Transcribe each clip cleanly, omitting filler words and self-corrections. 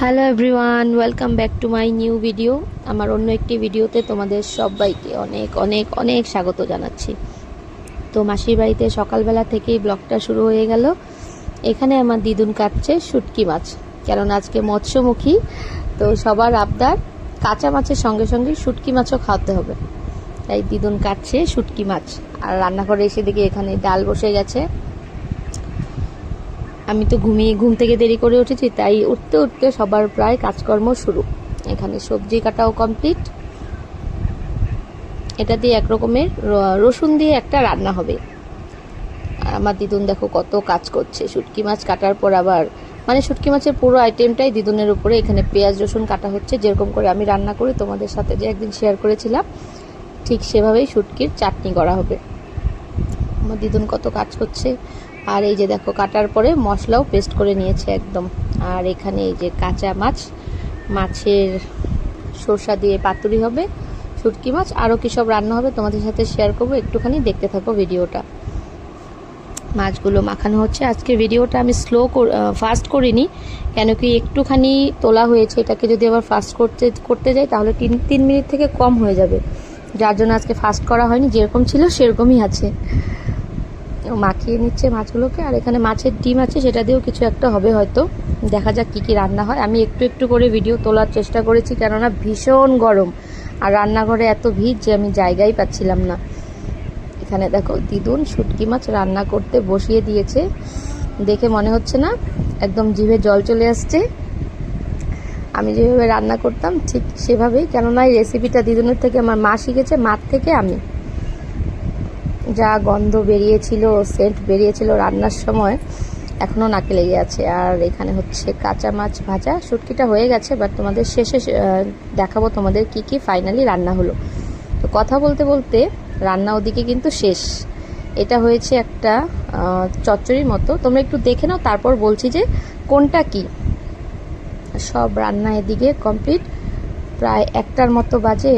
Hello everyone, welcome back to my new video. আমার অন্য একটি ভিডিওতে তোমাদের সবাইকে অনেক অনেক অনেক স্বাগত জানাচ্ছি। তো মাসির বাড়িতে সকালবেলা থেকেই ব্লগটা শুরু হয়ে গেল। এখানে আমার দিদুন কাটছে শুটকি মাছ, কারণ আজকে মৎস্যমুখী। তো সবার আবদার কাঁচা মাছের সঙ্গে সঙ্গে শুটকি মাছও খাওয়াতে হবে, তাই দিদুন কাটছে শুটকি মাছ। আর রান্নাঘরে এসে দেখি এখানে ডাল বসে গেছে। আমি তো ঘুম থেকে দেরি করে উঠেছি, তাই উঠতে উঠতে সবার প্রায় কাজকর্ম শুরু। এখানে সবজি কাটাও কমপ্লিট। এটা দিয়ে এক রকমের রসুন দিয়ে একটা রান্না হবে। আর আমার দিদুন দেখো কত কাজ করছে। শুটকি মাছ কাটার পর আবার শুটকি মাছের পুরো আইটেমটাই দিদুনের উপরে। এখানে পেঁয়াজ রসুন কাটা হচ্ছে, যেরকম করে আমি রান্না করি তোমাদের সাথে যে একদিন শেয়ার করেছিলাম, ঠিক সেভাবেই শুটকির চাটনি করা হবে। আমার দিদুন কত কাজ করছে। আর এই যে দেখো কাটার পরে মশলাও পেস্ট করে নিয়েছে একদম। আর এখানে এই যে কাঁচা মাছের সরষা দিয়ে পাতুরি হবে, শুটকি মাছ, আরও কী সব রান্না হবে তোমাদের সাথে শেয়ার করবো। একটুখানি দেখতে থাকো ভিডিওটা। মাছগুলো মাখানো হচ্ছে। আজকে ভিডিওটা আমি ফাস্ট করিনি, কেন কি একটুখানি তোলা হয়েছে। এটাকে যদি আবার ফাস্ট করতে যাই তাহলে 3 মিনিট থেকে কম হয়ে যাবে, যার জন্য আজকে ফাস্ট করা হয়নি। যেরকম ছিল সেরকমই আছে। মাখিয়ে নিচ্ছে মাছগুলোকে। আর এখানে মাছের ডিম আছে, সেটা দিয়েও কিছু একটা হবে হয়তো। দেখা যাক কী রান্না হয়। আমি একটু একটু করে ভিডিও তোলার চেষ্টা করেছি, কেননা ভীষণ গরম আর রান্নাঘরে এত ভিড় যে আমি জায়গাই পাচ্ছিলাম না। এখানে দেখো দিদুন শুটকি মাছ রান্না করতে বসিয়ে দিয়েছে। দেখে মনে হচ্ছে না একদম জিভে জল চলে আসছে। আমি যেভাবে রান্না করতাম ঠিক সেভাবেই, কেননা এই রেসিপিটা দিদুনের থেকে আমার মা শিখেছে, মার থেকে আমি। যা গন্ধ বেরিয়েছিল, সেন্ট বেরিয়েছিল রান্নার সময়, এখনও নাকে লেগে আছে। আর এখানে হচ্ছে কাঁচা মাছ ভাজা। শুটকিটা হয়ে গেছে, বাট তোমাদের শেষে দেখাবো তোমাদের কি ফাইনালি রান্না হলো। তো কথা বলতে বলতে রান্না ওদিকে কিন্তু শেষ। এটা হয়েছে একটা চচ্চড়ির মতো। তোমরা একটু দেখে নাও, তারপর বলছি যে কোনটা কি। সব রান্না এদিকে কমপ্লিট, প্রায় 1টার মতো বাজে।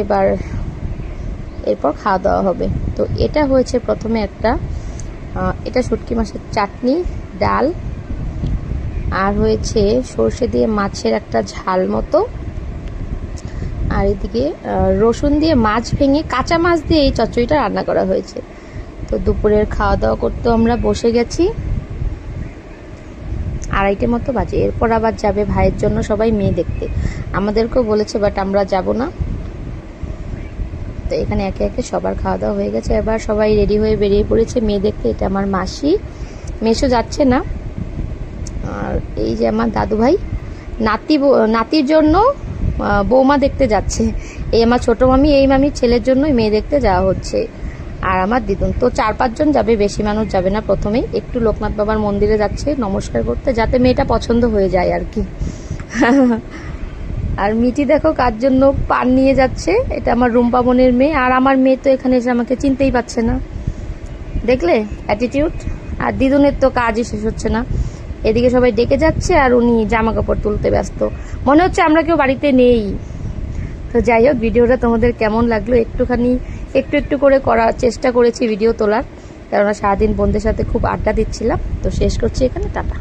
এরপর খাওয়া দাওয়া হবে। তো এটা হয়েছে প্রথমে এটা শুটকি মাছের চাটনি, ডাল, আর হয়েছে সর্ষে দিয়ে মাছের একটা ঝাল মতো। আর এদিকে রসুন দিয়ে মাছ ভেঙে কাঁচা মাছ দিয়ে এই চচ্চড়িটা রান্না করা হয়েছে। তো দুপুরের খাওয়া দাওয়া করতে আমরা বসে গেছি। 2:30 মতো বাজে। এরপর আবার যাবে ভাইয়ের জন্য সবাই মেয়ে দেখতে। আমাদেরকেও বলেছে, বাট আমরা যাব না। তো এখানে একে একে সবার খাওয়া দাওয়া হয়ে গেছে। এবার সবাই রেডি হয়ে বেরিয়ে পড়েছে মেয়ে দেখতে। এটা আমার মাসি, মেসো যাচ্ছে না। আর এই যে আমার দাদু ভাই নাতির জন্য বৌমা দেখতে যাচ্ছে। এই আমার ছোট মামি, এই মামির ছেলের জন্যই মেয়ে দেখতে যাওয়া হচ্ছে। আর আমার দিদুন। তো 4-5 জন যাবে, বেশি মানুষ যাবে না। প্রথমেই একটু লোকনাথ বাবার মন্দিরে যাচ্ছে নমস্কার করতে, যাতে মেয়েটা পছন্দ হয়ে যায় আর কি। আর মিটি দেখো কার জন্য পান নিয়ে যাচ্ছে। এটা আমার রুম্পা বোনের মেয়ে। আর আমার মেয়ে তো এখানে এসে আমাকে চিনতেই পারছে না, দেখলে অ্যাটিটিউড। আর দিদুনের তো কাজই শেষ হচ্ছে না। এদিকে সবাই ডেকে যাচ্ছে আর উনি জামা কাপড় তুলতে ব্যস্ত। মনে হচ্ছে আমরা কেউ বাড়িতে নেই। তো যাই হোক, ভিডিওটা তোমাদের কেমন লাগলো একটু একটু করে করার চেষ্টা করেছি ভিডিও তোলার, কেননা সারাদিন বোনদের সাথে খুব আড্ডা দিচ্ছিলাম। তো শেষ করছি এখানে, টাটা।